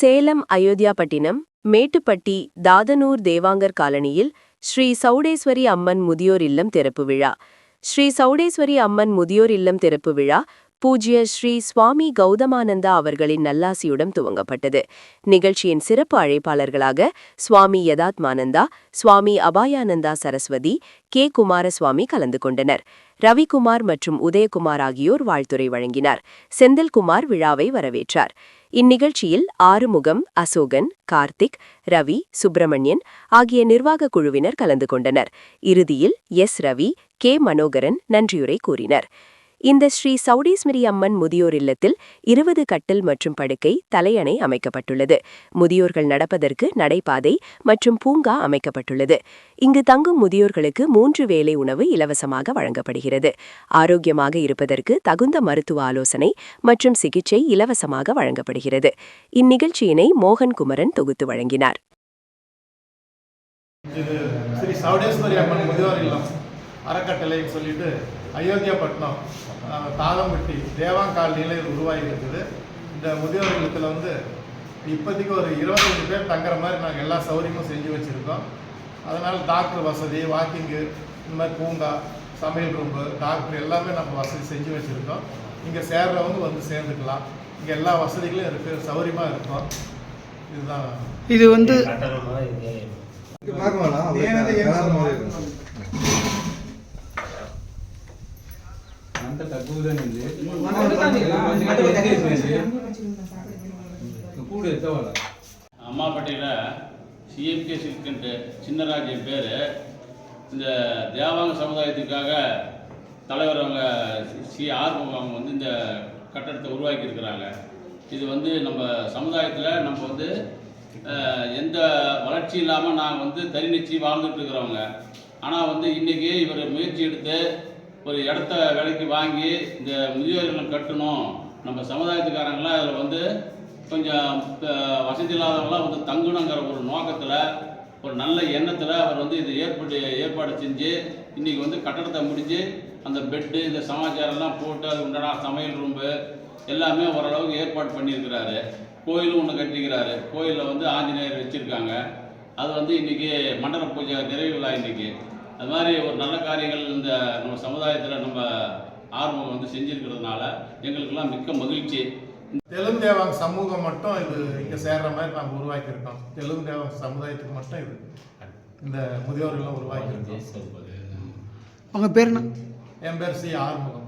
சேலம் அயோத்தியாபட்டினம் மேட்டுப்பட்டி தாதனூர் தேவாங்கர் காலனியில் ஸ்ரீ சௌடேஸ்வரி அம்மன் முதியோர் இல்லம் திறப்பு விழா. ஸ்ரீ சௌடேஸ்வரி அம்மன் முதியோர் இல்லம் திறப்பு விழா பூஜ்ய ஸ்ரீ சுவாமி கௌதமானந்தா அவர்களின் நல்லாசியுடன் துவங்கப்பட்டது. நிகழ்ச்சியின் சிறப்பு அழைப்பாளர்களாக சுவாமி யதாத்மானந்தா, சுவாமி அபாயானந்தா சரஸ்வதி, கே. குமாரசுவாமி கலந்து கொண்டனர். ரவிக்குமார் மற்றும் உதயகுமார் ஆகியோர் வாழ்த்துரை வழங்கினார். செந்தில்குமார் விழாவை வரவேற்றார். இந்நிகழ்ச்சியில் ஆறுமுகம், அசோகன், கார்த்திக், ரவி, சுப்பிரமணியன் ஆகிய நிர்வாக குழுவினர் கலந்து கொண்டனர். இறுதியில் எஸ். ரவி, கே. மனோகரன் நன்றியுரை கூறினர். இந்த ஸ்ரீ சௌடேஸ்வரி அம்மன் முதியோர் இல்லத்தில் 20 கட்டில் மற்றும் படுக்கை, தலையணை அமைக்கப்பட்டுள்ளது. முதியோர்கள் நடப்பதற்கு நடைபாதை மற்றும் பூங்கா அமைக்கப்பட்டுள்ளது. இங்கு தங்கும் முதியோர்களுக்கு 3 வேளை உணவு இலவசமாக வழங்கப்படுகிறது. ஆரோக்கியமாக இருப்பதற்கு தகுந்த மருத்துவ ஆலோசனை மற்றும் சிகிச்சை இலவசமாக வழங்கப்படுகிறது. இந்நிகழ்ச்சியினை மோகன் குமரன் தொகுத்து வழங்கினார். ஸ்ரீ சௌடேஸ்வரி அம்மன் முதியோர் இல்லம் அறக்கட்டளைன்னு சொல்லிட்டு அயோத்தியாபட்டினம் தாளம்பட்டி தேவாங்காலனியில் இது உருவாகி இருக்குது. இந்த முதியோர் இல்லத்தில் இப்போதைக்கு ஒரு 25 பேர் தங்குற மாதிரி நாங்கள் எல்லா சௌகரியமும் செஞ்சு வச்சுருக்கோம். அதனால் டாக்டர் வசதி, வாக்கிங்கு, இந்த மாதிரி பூங்கா, சமையல் ரூம்பு, டாக்டர் எல்லாமே நம்ம வசதி செஞ்சு வச்சுருக்கோம். இங்கே சேர்றவங்க சேர்ந்துக்கலாம். இங்கே எல்லா வசதிகளும் இருக்குது, சௌகரியமாக இருக்கும். இதுதான் அம்மாப்பட்டியில் சிஎம்கே சில்கன்ட்டு சின்னராஜ் என் பேர். இந்த தேவாங்க சமுதாயத்துக்காக தலைவர் அவங்க ஆர்வம் அவங்க இந்த கட்டடத்தை உருவாக்கியிருக்கிறாங்க. இது நம்ம சமுதாயத்தில் நம்ம எந்த வளர்ச்சி இல்லாமல் நாங்கள் தரிநிச்சு வாழ்ந்துட்டுருக்கிறவங்க. ஆனால் இன்றைக்கி இவர் முயற்சி எடுத்து ஒரு இடத்த விலைக்கு வாங்கி இந்த முதியோர் இல்லம் கட்டணும், நம்ம சமுதாயத்துக்காரங்களாம் அதில் கொஞ்சம் வசதி இல்லாதவங்களாம் தங்கணுங்கிற ஒரு நோக்கத்தில், ஒரு நல்ல எண்ணத்தில் அவர் இது ஏற்பாடு செஞ்சு இன்றைக்கி கட்டடத்தை முடிஞ்சு அந்த பெட்டு, இந்த சமாச்சாரம்லாம் போட்டு அது உண்டான சமையல் ரூம்பு எல்லாமே ஓரளவுக்கு ஏற்பாடு பண்ணியிருக்கிறாரு. கோயிலும் ஒன்று கட்டிக்கிறாரு. கோயிலில் ஆஞ்சநேயர் வச்சுருக்காங்க. அது இன்றைக்கி மண்டல பூஜை நிறைவு விழா. இன்றைக்கி அது மாதிரி ஒரு நல்ல காரியங்கள் இந்த நம்ம சமுதாயத்தில் நம்ம ஆர்வம் செஞ்சுருக்கிறதுனால எங்களுக்கெல்லாம் மிக்க மகிழ்ச்சி. தெலுங்கு தேவாங்க சமூகம் மட்டும் இது இங்கே சேர்ற மாதிரி நாங்கள் உருவாக்கியிருக்கோம். தெலுங்கு தேவாங்க சமுதாயத்துக்கு மட்டும் இது இந்த முதியோர்கள்லாம் உருவாக்கியிருக்கோம். உங்கள் பேர் என்ன? என் பேர் சி. ஆறுமுகம்.